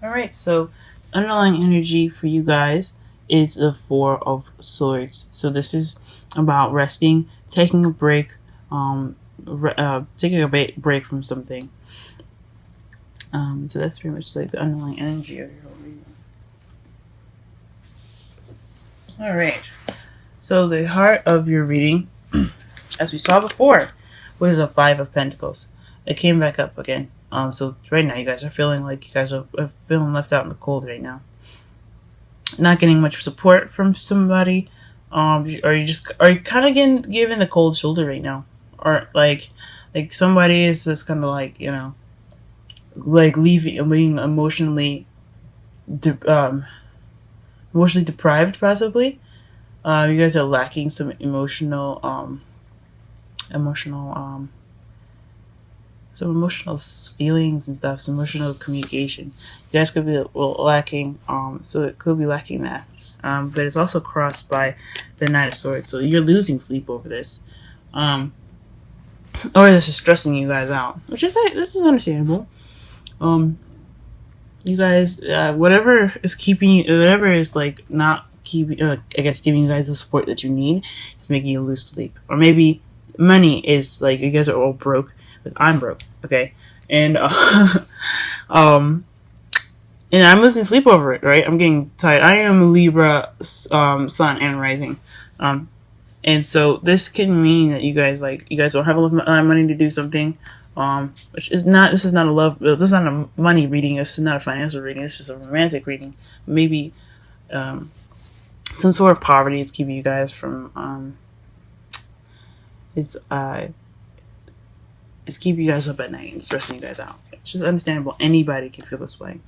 All right, so underlying energy for you guys is the Four of Swords. So this is about resting, taking a break, taking a break from something. So that's pretty much like the underlying energy of your whole reading. All right. So the heart of your reading, as we saw before, was a Five of Pentacles. It came back up again. So right now you guys are feeling like you guys are feeling left out in the cold right now. Not getting much support from somebody. Or you kind of getting given the cold shoulder right now, or like somebody is just kind of like like leaving, being emotionally deprived possibly. You guys are lacking some emotional some emotional feelings and stuff, some emotional communication. You guys could be lacking, so it could be lacking that. But it's also crossed by the Knight of Swords, so you're losing sleep over this, or this is stressing you guys out, which is like, this is understandable. You guys, whatever is keeping you, whatever is like not keeping, I guess giving you guys the support that you need, is making you lose sleep, or maybe money is like you guys are all broke. Like I'm broke, okay, and um, and I'm losing sleep over it. Right, I'm getting tired. I am a Libra, sun and rising, and so this can mean that you guys don't have enough money to do something. Which is not. This is not a love. This is not a money reading. This is not a financial reading. This is a romantic reading. Maybe some sort of poverty is keeping you guys from. It's keeping you guys up at night and stressing you guys out. It's just understandable. Anybody can feel this way.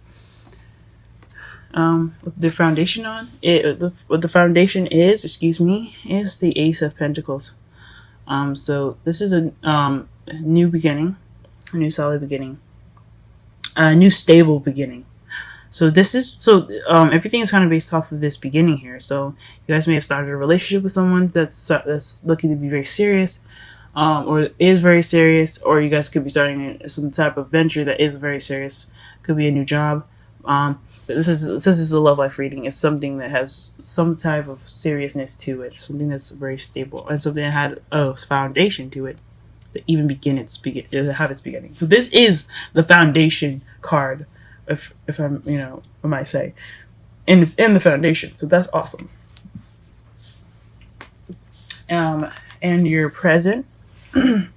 The foundation on it. What the foundation is, is the Ace of Pentacles. So this is a new beginning, a new solid beginning, a new stable beginning. So everything is kind of based off of this beginning here. So you guys may have started a relationship with someone that's looking to be very serious, or is very serious, or you guys could be starting some type of venture that is very serious. Could be a new job. But this is a love life reading. It's something that has some type of seriousness to it, something that's very stable, and something that had a foundation to it that even have its beginning. So this is the foundation card, if I might say, and it's in the foundation. So that's awesome. And your present, you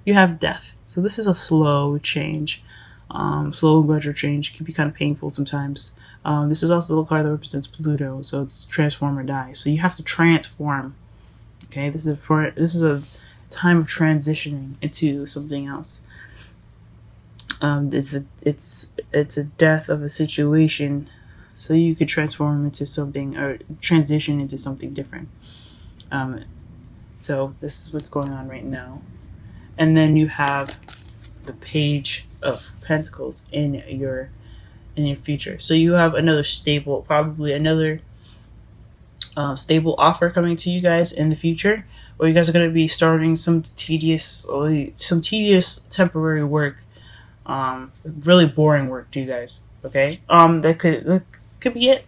have death. So this is a slow change. Slow and gradual change. It can be kind of painful sometimes. This is also the card that represents Pluto, so it's transform or die. So you have to transform. Okay, this is a time of transitioning into something else. It's a death of a situation, so you could transform into something or transition into something different. So this is what's going on right now, and then you have the Page of Pentacles in your future. So you have another stable, probably another stable offer coming to you guys in the future, or you guys are going to be starting some tedious temporary work, really boring work to you guys. Okay, that could be it,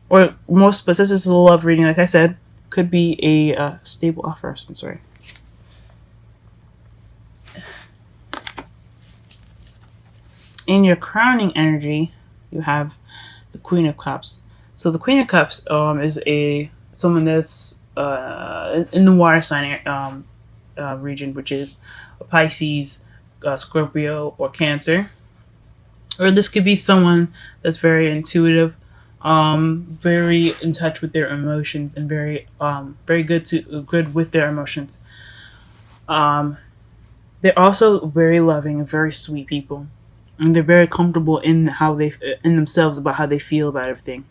or most. But since this is a love reading, like I said, could be a stable offer of some sort. In your crowning energy, you have the Queen of Cups. So the Queen of Cups is someone that's in the water sign region, which is a Pisces, Scorpio, or Cancer. Or this could be someone that's very intuitive, very in touch with their emotions, and very good with their emotions. They're also very loving and very sweet people, and they're very comfortable in themselves about how they feel about everything.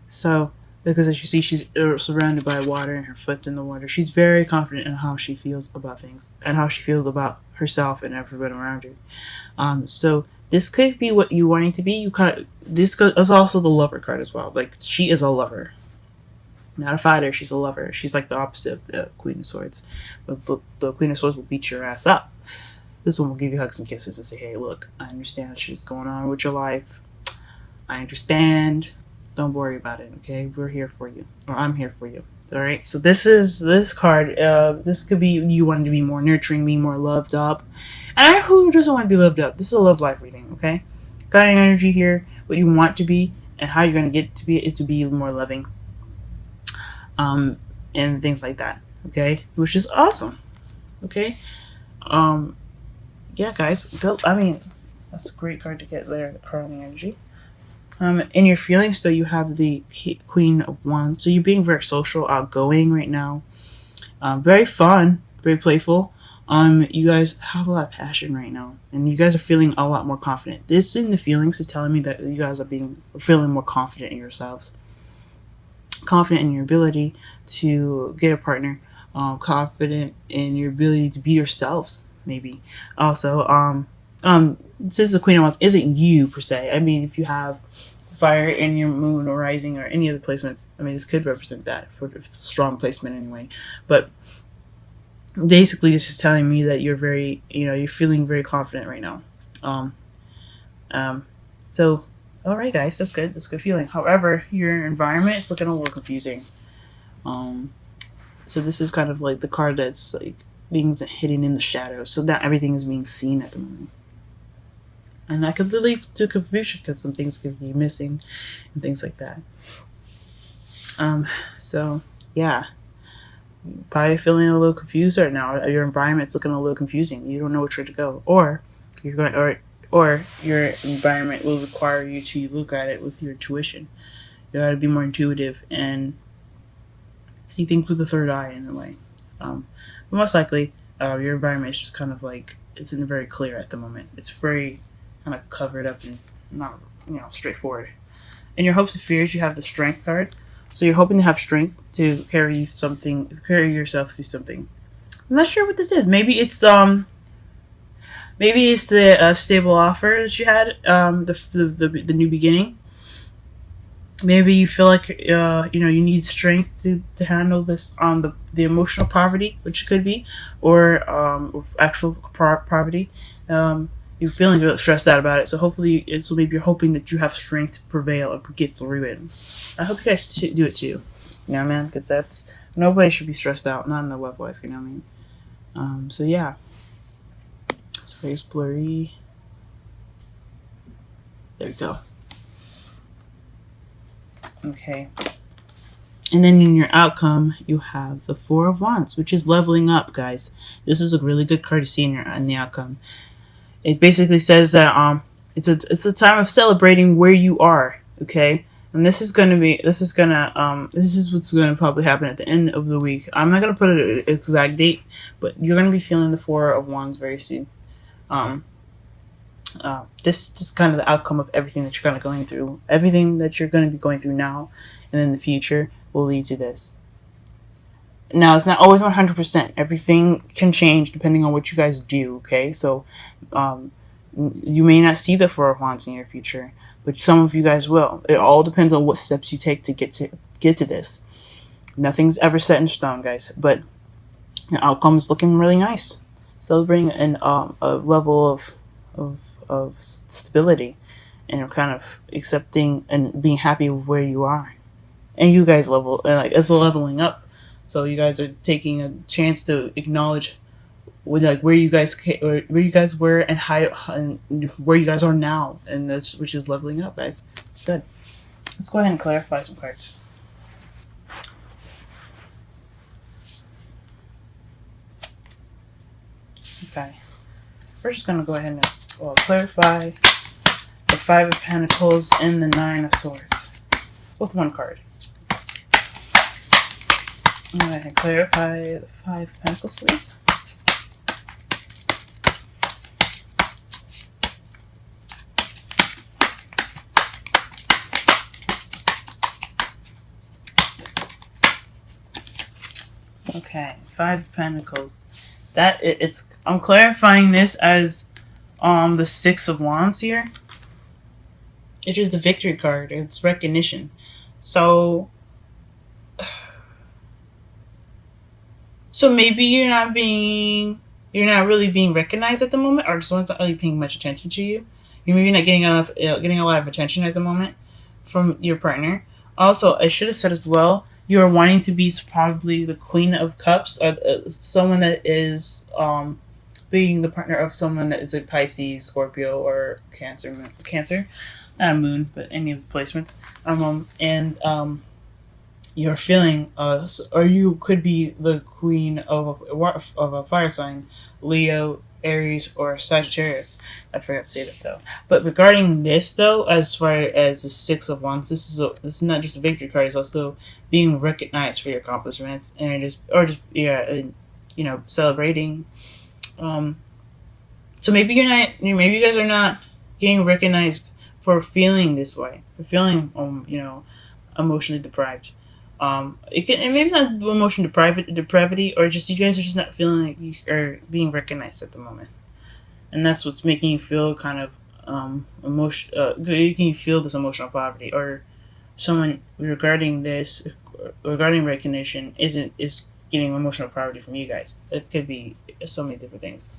So because as you see, she's surrounded by water and her foot's in the water. She's very confident in how she feels about things and how she feels about herself and everyone around her. So this could be what you wanting to be. This is also the lover card as well. Like, she is a lover, not a fighter. She's a lover. She's like the opposite of the Queen of Swords. But the Queen of Swords will beat your ass up. This one will give you hugs and kisses and say, hey, look, I understand shit's going on with your life. I understand. Don't worry about it, okay? We're here for you. Or I'm here for you. Alright? So this card, this could be you wanting to be more nurturing, be more loved up. And who doesn't want to be loved up? This is a love life reading, okay? Guiding energy here, what you want to be, and how you're going to get to be is to be more loving. And things like that, okay? Which is awesome, okay? Yeah, guys, go. I mean, that's a great card to get there, the curling energy. In your feelings, though, you have the Queen of Wands. So you're being very social, outgoing right now. Very fun, very playful. You guys have a lot of passion right now, and you guys are feeling a lot more confident. This in the feelings is telling me that you guys are feeling more confident in yourselves, confident in your ability to get a partner, confident in your ability to be yourselves. Maybe also, since the Queen of Wands isn't you per se. I mean, if you have fire in your moon or rising or any other placements, I mean, this could represent that if it's a strong placement anyway. But basically, this is telling me that you're you're feeling very confident right now. So, all right, guys, that's good. That's a good feeling. However, your environment is looking a little confusing. So this is kind of like the card that's like things hidden in the shadows, so that everything is being seen at the moment. And that could lead to confusion because some things could be missing and things like that. So yeah, probably feeling a little confused right now. Your environment's looking a little confusing. You don't know which way to go, or or your environment will require you to look at it with your intuition. You got to be more intuitive and see things with the third eye in a way. But most likely, your environment is just kind of like it's in very clear at the moment. It's very kind of covered up and not straightforward. In your hopes and fears, you have the Strength card. So you're hoping to have strength to carry yourself through something. I'm not sure what this is. Maybe it's the stable offer that you had, the new beginning. Maybe you feel like you need strength to handle this the emotional poverty, which it could be, or actual poverty. You're feeling really stressed out about it, so hopefully, maybe you're hoping that you have strength to prevail and get through it. I hope you guys do it too. You know what I mean? Because nobody should be stressed out, not in their love life. You know what I mean? So yeah, it's very blurry. There we go. Okay. And then in your outcome, you have the Four of Wands, which is leveling up, guys. This is a really good card to see in the outcome. It basically says that it's a time of celebrating where you are, okay? And this is what's gonna probably happen at the end of the week. I'm not gonna put an exact date, but you're gonna be feeling the Four of Wands very soon. This is kind of the outcome of everything that you're kind of going through. Everything that you're going to be going through now and in the future will lead to this. Now, it's not always 100%. Everything can change depending on what you guys do, okay? So, you may not see the Four of Wands in your future, but some of you guys will. It all depends on what steps you take to get to this. Nothing's ever set in stone, guys, but your outcome is looking really nice. Celebrating a level of stability and kind of accepting and being happy with where you are. And you guys it's leveling up. So you guys are taking a chance to acknowledge where you guys were and where you guys are now, and which is leveling up, guys. It's good. Let's go ahead and clarify some cards. Okay. We're just gonna go ahead and clarify the Five of Pentacles and the Nine of Swords with one card. I'm going to clarify the Five of Pentacles, please. Okay, Five of Pentacles. I'm clarifying this as the Six of Wands here. It is the Victory card. It's recognition. So maybe you're not being you're not really being recognized at the moment, or someone's not really paying much attention to you. You're maybe not getting a lot of attention at the moment from your partner. Also, I should have said as well, you are wanting to be probably the Queen of Cups, or someone that is being the partner of someone that is a Pisces, Scorpio, or Cancer, not a moon, but any of the placements. And you're feeling, or you could be the queen of a fire sign, Leo, Aries, or Sagittarius. I forgot to say that though. But regarding this though, as far as the Six of Wands, this is not just a victory card. It's also being recognized for your accomplishments, and celebrating. So maybe maybe you guys are not getting recognized for feeling this way, for feeling emotionally deprived. It maybe not emotion depravity, or just you guys are just not feeling like you are being recognized at the moment, and that's what's making you feel kind of making you feel this emotional poverty, or someone regarding recognition is getting emotional poverty from you guys. It could be so many different things.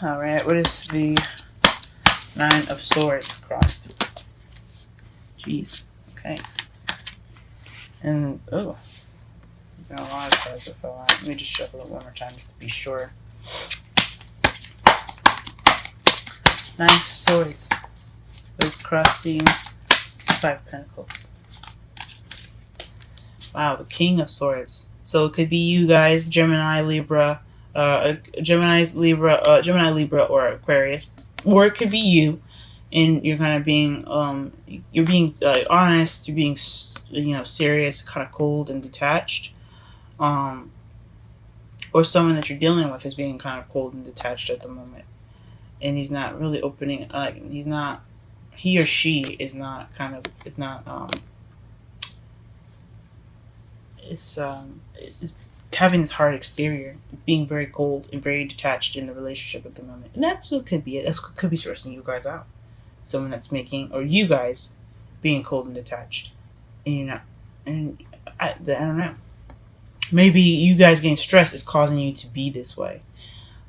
All right, what is the Nine of Swords crossed? Jeez. Okay. And there's been a lot of cards that fell out. Let me just shuffle it one more time just to be sure. Nine of Swords. It's crossing Five of Pentacles. Wow, the King of Swords. So it could be you guys, Gemini, Libra, or Aquarius, or it could be you, and you're kind of being honest, you're being serious, kind of cold and detached, or someone that you're dealing with is being kind of cold and detached at the moment, and he's not really opening. He or she is not it's having this hard exterior, being very cold and very detached in the relationship at the moment. And that's what could be it. That could be stressing you guys out. Someone that's or you guys being cold and detached. And you're not. And I don't know. Maybe you guys getting stressed is causing you to be this way.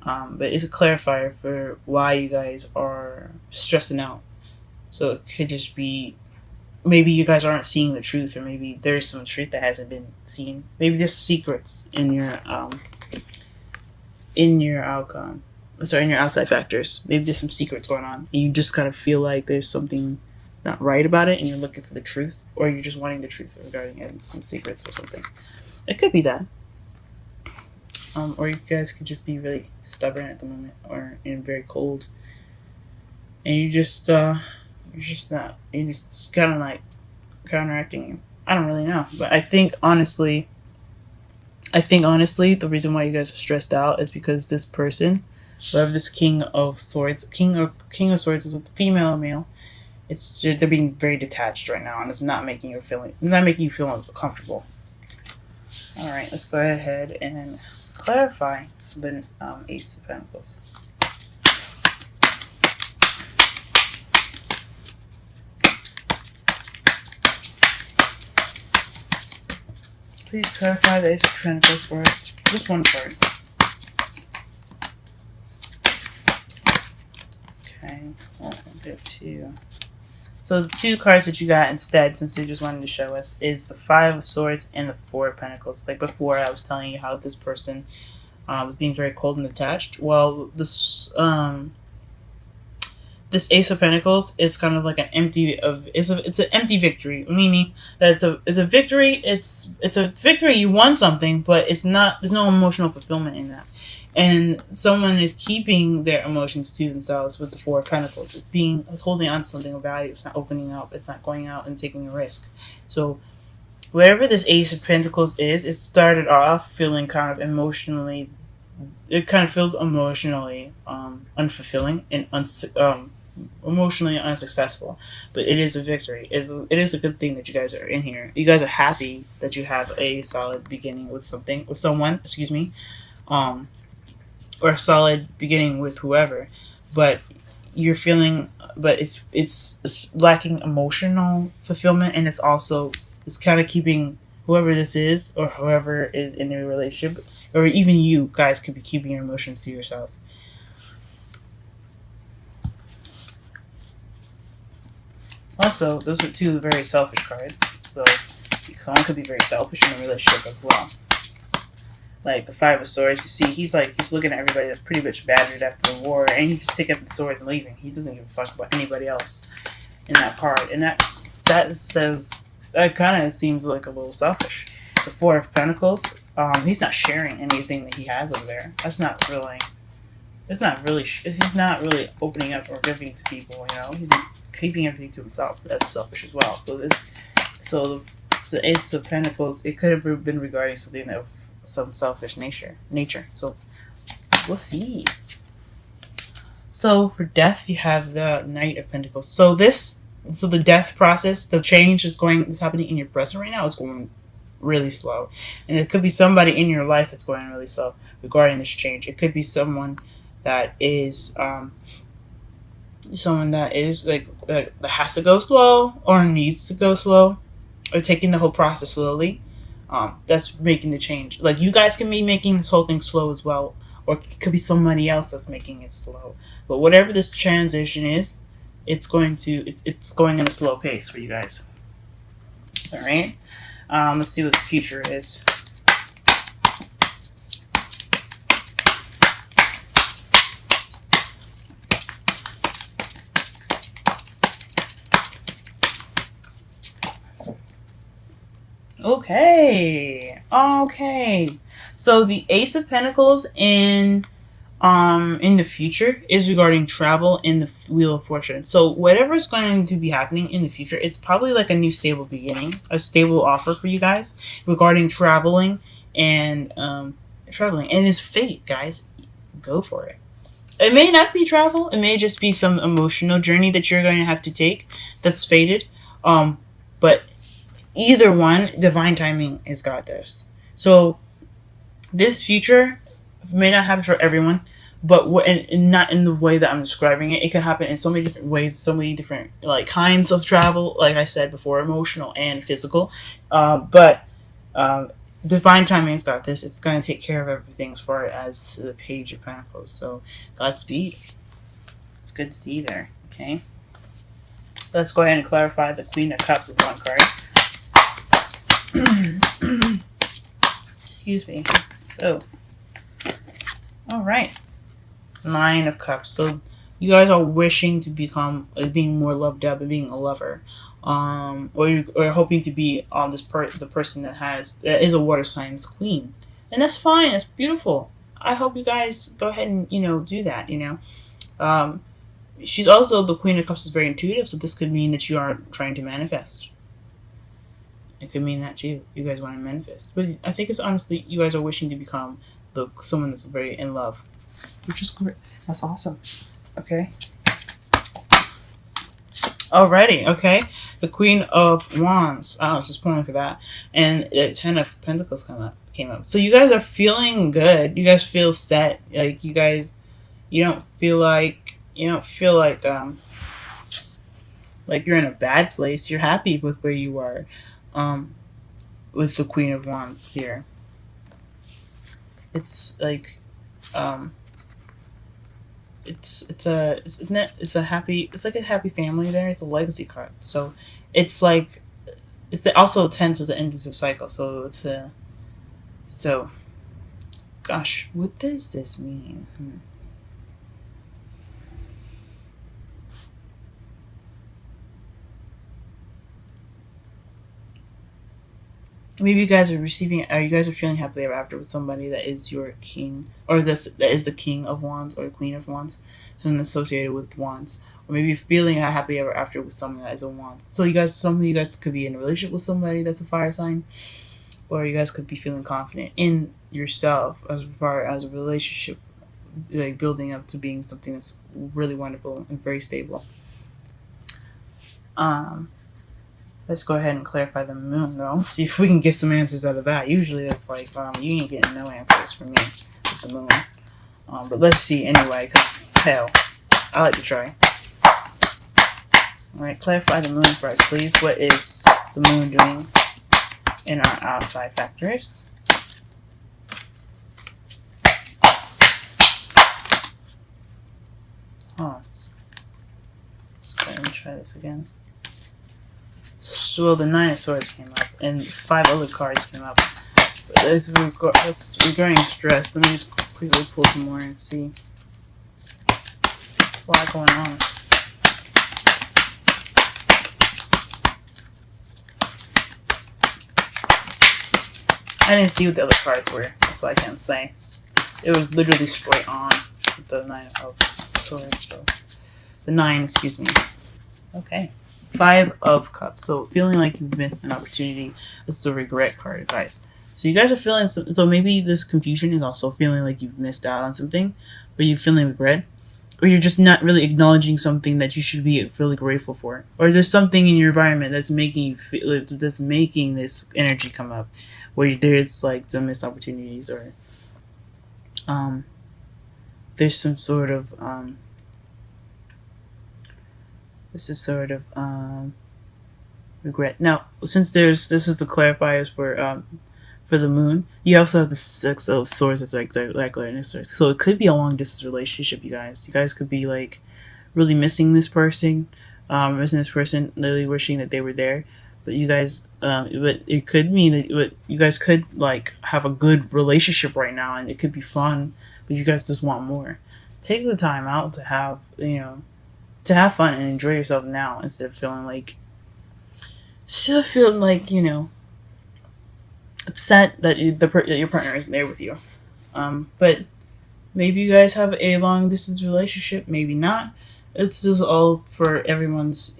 But it's a clarifier for why you guys are stressing out. So it could just be, maybe you guys aren't seeing the truth, or maybe there's some truth that hasn't been seen. Maybe there's secrets in your outcome. Sorry, in your outside factors. Maybe there's some secrets going on, and you just kind of feel like there's something not right about it, and you're looking for the truth, or you're just wanting the truth regarding it and some secrets or something. It could be that. Or you guys could just be really stubborn at the moment, and very cold, and you're just kind of like counteracting you. I don't really know, but I think honestly, the reason why you guys are stressed out is because this person, whoever this King of Swords is with the female or male, it's just, they're being very detached right now, and it's not making you feel comfortable. All right, let's go ahead and clarify the Ace of Pentacles. Please clarify the Ace of Pentacles for us. Just one card. Okay, we'll get two. So the two cards that you got instead, since they just wanted to show us, is the Five of Swords and the Four of Pentacles. Like before, I was telling you how this person was being very cold and attached. Well, this Ace of Pentacles is kind of like it's an empty victory, meaning that it's a victory. It's a victory. You won something, but there's no emotional fulfillment in that. And someone is keeping their emotions to themselves with the Four of Pentacles. It's holding on to something of value. It's not opening up. It's not going out and taking a risk. So wherever this Ace of Pentacles is, it started off feeling kind of emotionally. It kind of feels emotionally unfulfilling and emotionally unsuccessful, but it is a victory. It is a good thing that you guys are in here. You guys are happy that you have a solid beginning with someone, or a solid beginning with whoever, but you're feeling, but it's lacking emotional fulfillment, and it's kind of keeping whoever this is, or whoever is in a relationship, or even you guys could be keeping your emotions to yourselves. Also, those are two very selfish cards, so someone could be very selfish in a relationship as well. Like the Five of Swords, you see, he's looking at everybody that's pretty much battered after the war, and he's just taking up the swords and leaving. He doesn't give a fuck about anybody else in that card, and that says, that kind of seems like a little selfish. The Four of Pentacles, he's not sharing anything that he has over there. He's not really opening up or giving to people. He's keeping everything to himself. That's selfish as well. So the Ace of Pentacles, it could have been regarding something of some selfish nature. So we'll see. So for Death, you have the Knight of Pentacles. So the death process, the change is happening in your present right now, is going really slow, and it could be somebody in your life that's going really slow regarding this change. It could be someone that is that has to go slow, or needs to go slow, or taking the whole process slowly. That's making the change. Like, you guys can be making this whole thing slow as well, or it could be somebody else that's making it slow. But whatever this transition is, it's going in a slow pace for you guys. All right. Let's see what the future is. Okay. So the Ace of Pentacles in the future is regarding travel in the Wheel of Fortune. So whatever is going to be happening in the future, it's probably like a new stable beginning, a stable offer for you guys regarding traveling and it's fate, guys. Go for it. It may not be travel. It may just be some emotional journey that you're going to have to take that's fated. But either one, divine timing has got this. So this future may not happen for everyone, but not in the way that I'm describing it. It can happen in so many different ways, so many different kinds of travel. Like I said before, emotional and physical. But divine timing's got this. It's going to take care of everything as far as the Page of Pentacles. So Godspeed. It's good to see you there. Okay. Let's go ahead and clarify the Queen of Cups with one card. Excuse me. Oh. All right. Nine of Cups. So you guys are wishing to become being more loved up and being a lover, or hoping to be on the person that is a water sign's queen, and that's fine. That's beautiful. I hope you guys go ahead and do that. She's also, the Queen of Cups is very intuitive, so this could mean that you are trying to manifest. It could mean that too. You guys want to manifest, but I think it's honestly you guys are wishing to become someone that's very in love, which is great. That's awesome. Okay. Alrighty. Okay. The Queen of Wands. I was just pulling for that, and the Ten of Pentacles came up. So you guys are feeling good. You guys feel set. Like you don't feel like you're in a bad place. You're happy with where you are. With the Queen of Wands here. It's like it's a happy family there. It's a legacy card. So it's also tends to the end of the cycle. So gosh, what does this mean? Maybe you guys are feeling happily ever after with somebody that is your king, or that is the King of Wands or Queen of Wands, something associated with Wands. Or maybe you're feeling happily ever after with someone that is a Wands. So some of you guys could be in a relationship with somebody that's a fire sign, or you guys could be feeling confident in yourself as far as a relationship, like building up to being something that's really wonderful and very stable. Let's go ahead and clarify the moon, though. See if we can get some answers out of that. Usually it's like, you ain't getting no answers from me with the moon. But let's see anyway, because, hell, I like to try. Alright, clarify the moon for us, please. What is the moon doing in our outside factors. Huh. Let's go ahead and try this again. So the 9 of Swords came up, and 5 other cards came up. It's regarding stress. Let me just quickly pull some more and see. There's a lot going on. I didn't see what the other cards were. That's why I can't say. It was literally straight on with the 9 of Swords. So the 9, excuse me. Okay. 5 of Cups. So feeling like you've missed an opportunity. It's the regret card, guys. So you guys are feeling so maybe this confusion is also feeling like you've missed out on something, but you're feeling regret, or you're just not really acknowledging something that you should be really grateful for, or there's something in your environment that's making you feel, that's making this energy come up, where there's like some missed opportunities, or there's some sort of this is sort of regret. Now, since this is the clarifiers for the moon, you also have the 6 of Swords that's like so it could be a long distance relationship. You guys could be like really missing this person, literally wishing that they were there, but you guys but it could mean that you guys could like have a good relationship right now, and it could be fun, but you guys just want more. Take the time out to have to have fun and enjoy yourself now, instead of feeling like upset that your partner isn't there with you. But maybe you guys have a long distance relationship, maybe not. It's just all for everyone's,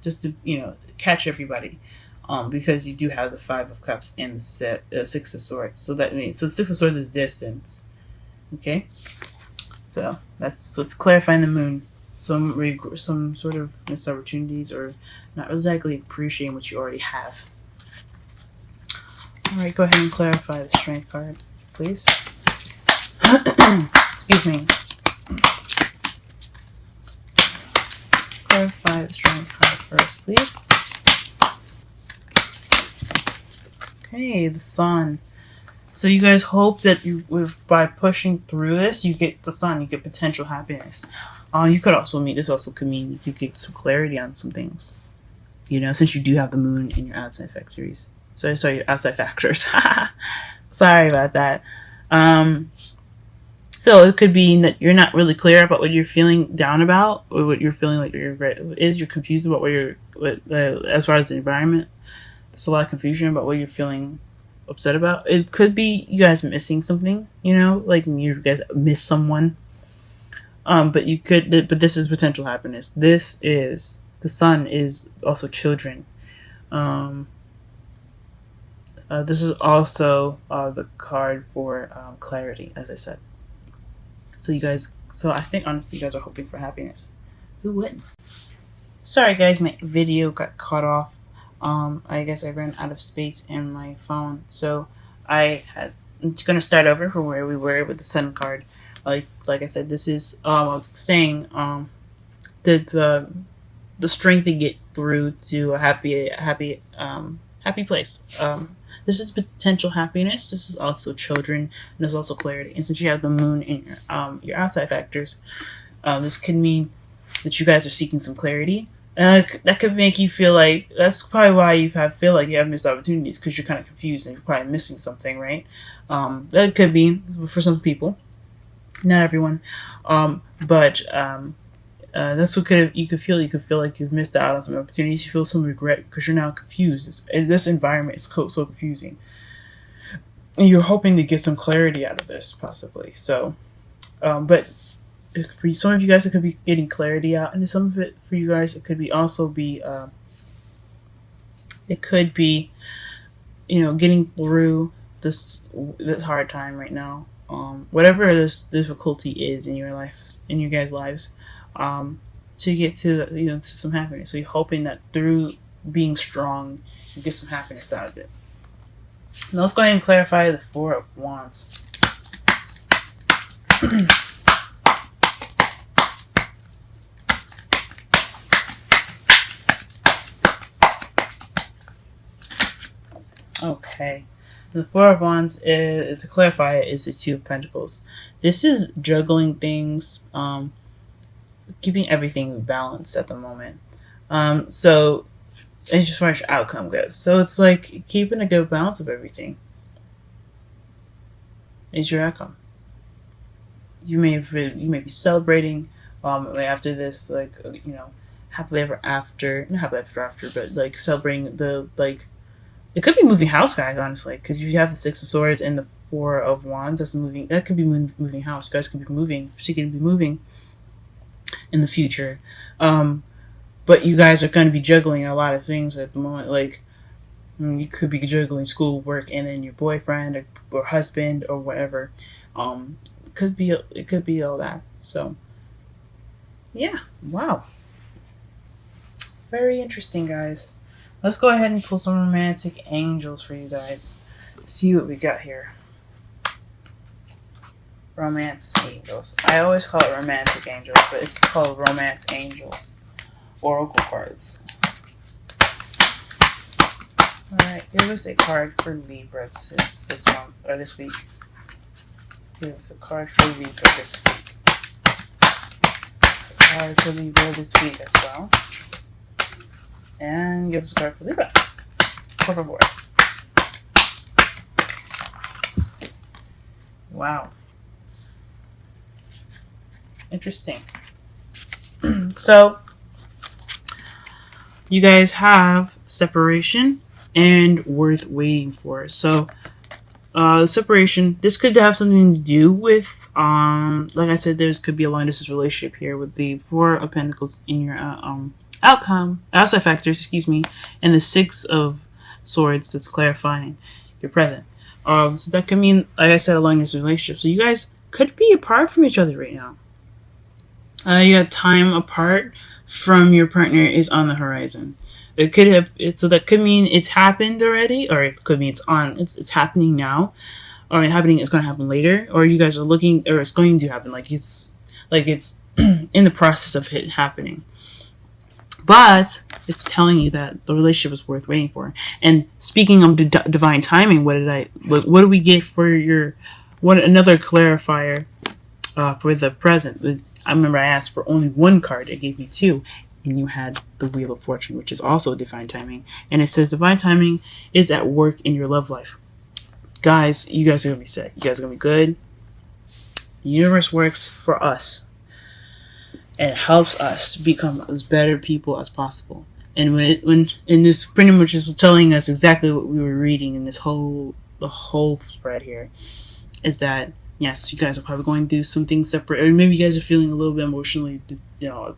just to, catch everybody. Because you do have the 5 of Cups and the 6 of Swords. So that means, so 6 of Swords is distance. Okay? So it's clarifying the moon. Some sort of missed opportunities, or not exactly appreciating what you already have. Alright, go ahead and clarify the Strength card, please. Excuse me. Clarify the Strength card first, please. Okay, the Sun. So you guys hope that by pushing through this, you get the Sun, you get potential happiness. You could also could mean you could get some clarity on some things. Since you do have the moon in your outside factories. Sorry, your outside factors. Sorry about that. So it could be that you're not really clear about what you're feeling down about, or what you're feeling like your regret is. You're confused about as far as the environment. There's a lot of confusion about what you're feeling upset about. It could be you guys missing something, like you guys miss someone. But this is potential happiness. The Sun is also children. This is also the card for clarity, as I said. So I think honestly you guys are hoping for happiness. Who wouldn't? Sorry guys, my video got cut off. I guess I ran out of space in my phone. So I'm gonna start over from where we were with the Sun card. Like I said, this is I was saying the strength to get through to a happy place. This is potential happiness. This is also children, and there's also clarity. And since you have the moon in your outside factors, this could mean that you guys are seeking some clarity. And that could make you feel like that's probably why you feel like you have missed opportunities, because you're kind of confused and you're probably missing something, right? That could be for some people, not everyone, but that's what you could feel. You could feel like you've missed out on some opportunities. You feel some regret because you're now confused. This environment is so confusing, and you're hoping to get some clarity out of this, possibly. So, but for some of you guys, it could be getting clarity out, and some of it for you guys, it could be getting through this hard time right now. Whatever this difficulty is in your life, in your guys' lives, to get to to some happiness. So you're hoping that through being strong, you get some happiness out of it. Now let's go ahead and clarify the 4 of Wands. Okay. Okay. And the Four of Wands, to clarify, is the Two of Pentacles. This is juggling things, keeping everything balanced at the moment. So it's just far as outcome goes. So it's like keeping a good balance of everything is your outcome. You may be celebrating after this, like, happily ever after, not happily ever after, but like celebrating the, like, it could be moving house, guys, honestly, because you have the Six of Swords and the Four of Wands. That could be moving house. You guys could be moving. She could be moving in the future. But you guys are going to be juggling a lot of things at the moment. Like, you could be juggling school, work, and then your boyfriend or husband or whatever. It could be all that. So, yeah, wow, very interesting, guys. Let's go ahead and pull some romantic angels for you guys. See what we got here. Romance angels. I always call it romantic angels, but it's called romance angels. Oracle cards. Alright, give us a card for Libra this month, or this week. Give us a card for Libra this week. A card for Libra this week as well. And give us a card for Libra. Por favor. Wow. Interesting. So, you guys have separation and worth waiting for. So, separation, this could have something to do with, like I said, could be a long distance relationship here with the Four of Pentacles in your outside factors, excuse me, and the Six of Swords that's clarifying your present. So that could mean, like I said, a long distance relationship. So you guys could be apart from each other right now. You got time apart from your partner is on the horizon. It could have so that could mean it's happened already, or it could mean it's happening now, or it's going to happen later, or you guys are looking, or it's going to happen, like it's in the process of it happening. But it's telling you that the relationship is worth waiting for. And speaking of divine timing, what do we get for another clarifier for the present? I remember I asked for only one card. It gave me two. And you had the Wheel of Fortune, which is also divine timing. And it says divine timing is at work in your love life. Guys, you guys are going to be set. You guys are going to be good. The universe works for us. And it helps us become as better people as possible. And when this pretty much is telling us exactly what we were reading in the whole spread here, is that yes, you guys are probably going through something separate, or maybe you guys are feeling a little bit emotionally, not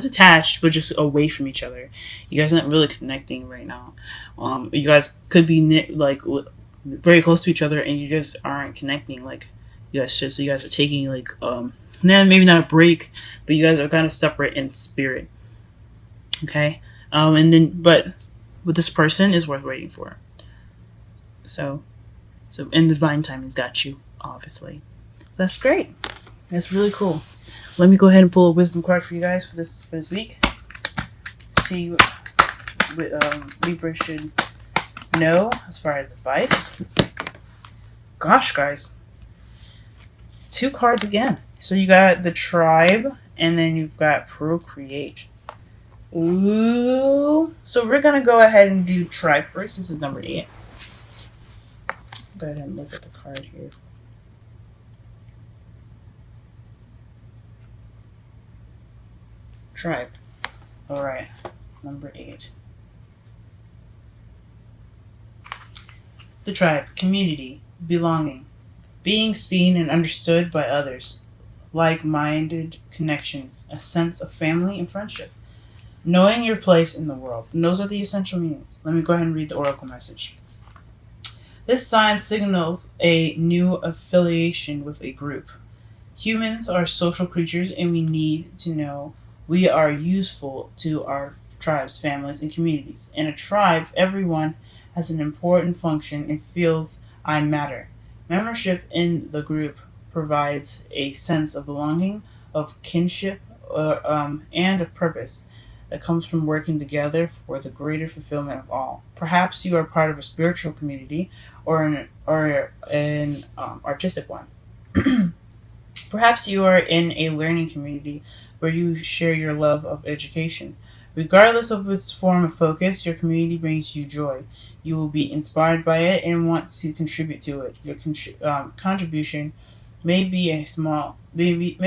detached, but just away from each other. You guys aren't really connecting right now. You guys could be very close to each other, and you just aren't connecting like you guys should. So you guys are taking maybe not a break, but you guys are kind of separate in spirit. Okay, but with this person is worth waiting for. So and divine timing's got you, obviously. That's great. That's really cool. Let me go ahead and pull a wisdom card for you guys for this week. See what Libra should know as far as advice. Gosh, guys. 2 cards again. So you got the Tribe, and then you've got Procreate. Ooh. So we're going to go ahead and do Tribe first. This is number 8. Go ahead and look at the card here. Tribe. Alright. Number 8. The Tribe. Community. Belonging. Being seen and understood by others. Like-minded connections. A sense of family and friendship. Knowing your place in the world. And those are the essential meanings. Let me go ahead and read the oracle message. This sign signals a new affiliation with a group. Humans are social creatures, and we need to know we are useful to our tribes, families, and communities. In a tribe, everyone has an important function and feels I matter. Membership in the group provides a sense of belonging, of kinship, and of purpose. that comes from working together for the greater fulfillment of all. Perhaps you are part of a spiritual community or an artistic one. Perhaps you are in a learning community where you share your love of education. Regardless of its form of focus, your community brings you joy. You will be inspired by it and want to contribute to it. Your contribution may be a small, may be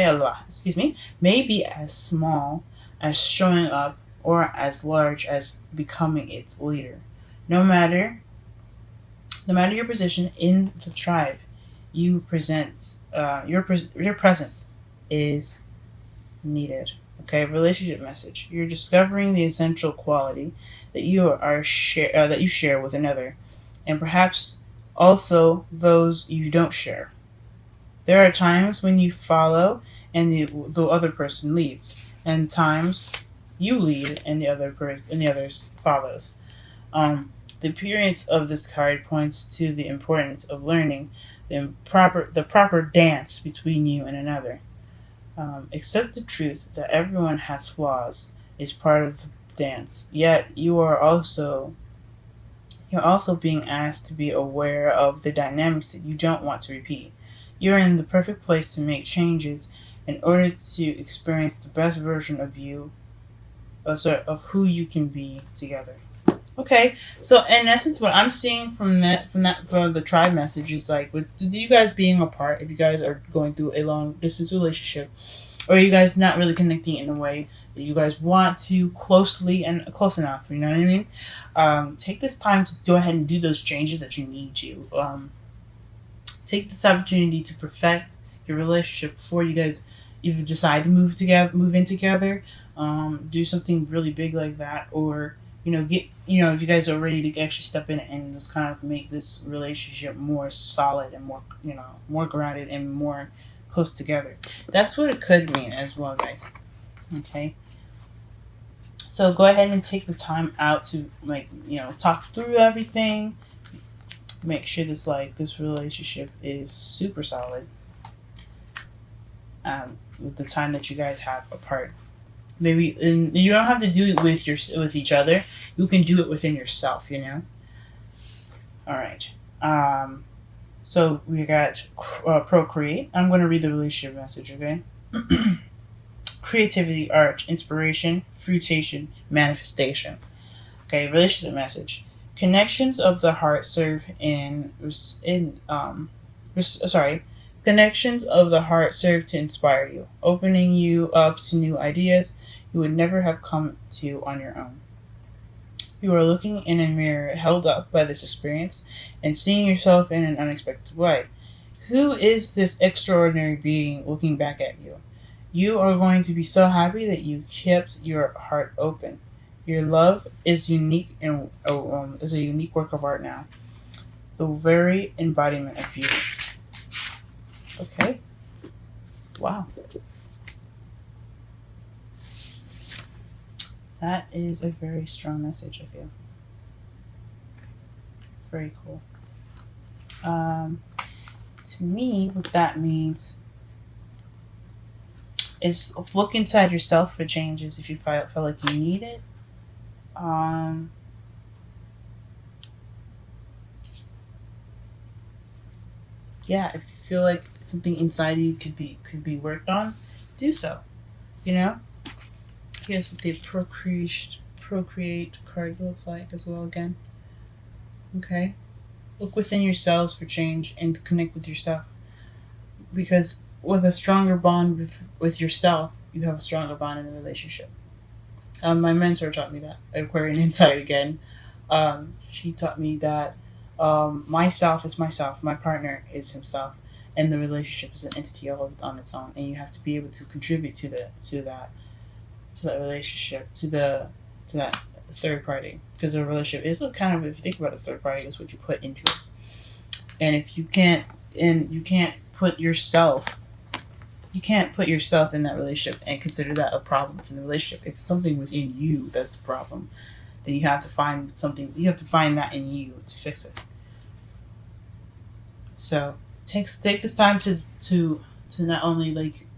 as small as showing up or as large as becoming its leader. No matter, no matter your position in the tribe, your presence is needed. Okay, relationship message. You're discovering the essential quality that that you share with another, and perhaps also those you don't share. There are times when you follow and the other person leads, and times you lead and the others follows. The appearance of this card points to the importance of learning the proper dance between you and another. Accept the truth that everyone has flaws is part of the dance. Yet you're also being asked to be aware of the dynamics that you don't want to repeat. You're in the perfect place to make changes in order to experience the best version of you, of who you can be together. Okay, so in essence, what I'm seeing from the tribe message is like with you guys being apart, if you guys are going through a long distance relationship, or you guys not really connecting in a way that you guys want to closely and close enough, you know what I mean? Take this time to go ahead and do those changes that you need to. Take this opportunity to perfect your relationship before you guys either decide to move in together, do something really big like that, or if you guys are ready to actually step in and just kind of make this relationship more solid and more grounded and more close together. That's what it could mean as well, guys. Okay. So go ahead and take the time out to talk through everything. Make sure this relationship is super solid. With the time that you guys have apart. Maybe and you don't have to do it with each other. You can do it within yourself. All right. So we got procreate. I'm going to read the relationship message. Okay. Creativity, art, inspiration, fruitation, manifestation. Okay. Relationship message. Connections of the heart Connections of the heart serve to inspire you, opening you up to new ideas you would never have come to on your own. You are looking in a mirror held up by this experience and seeing yourself in an unexpected way. Who is this extraordinary being looking back at you? You are going to be so happy that you kept your heart open. Your love is unique and is a unique work of art now. The very embodiment of beauty. Okay. Wow. That is a very strong message, I feel. Very cool. To me, what that means is look inside yourself for changes if you feel like you need it. Yeah, if you feel like something inside you could be worked on, do so. Here's what the procreate card looks like as well again. Okay. Look within yourselves for change and connect with yourself. Because with a stronger bond with yourself, you have a stronger bond in the relationship. My mentor taught me that. Aquarian Insight again. She taught me that myself is myself, my partner is himself, and the relationship is an entity all on its own. And you have to be able to contribute to that relationship, to that third party, because a relationship is kind of, if you think about a third party, is what you put into it. And if you can't put yourself in that relationship and consider that a problem in the relationship. If it's something within you that's a problem, then you have to find that in you to fix it. So take this time to not only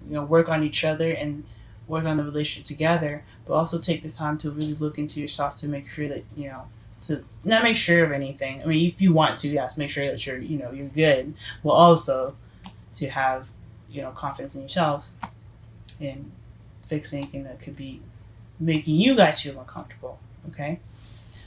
work on each other and work on the relationship together, but also take this time to really look into yourself to make sure that, to not make sure of anything. I mean, if you want to, yes, make sure that you're good, but also to have, confidence in yourself and fix anything that could be making you guys feel uncomfortable. Okay.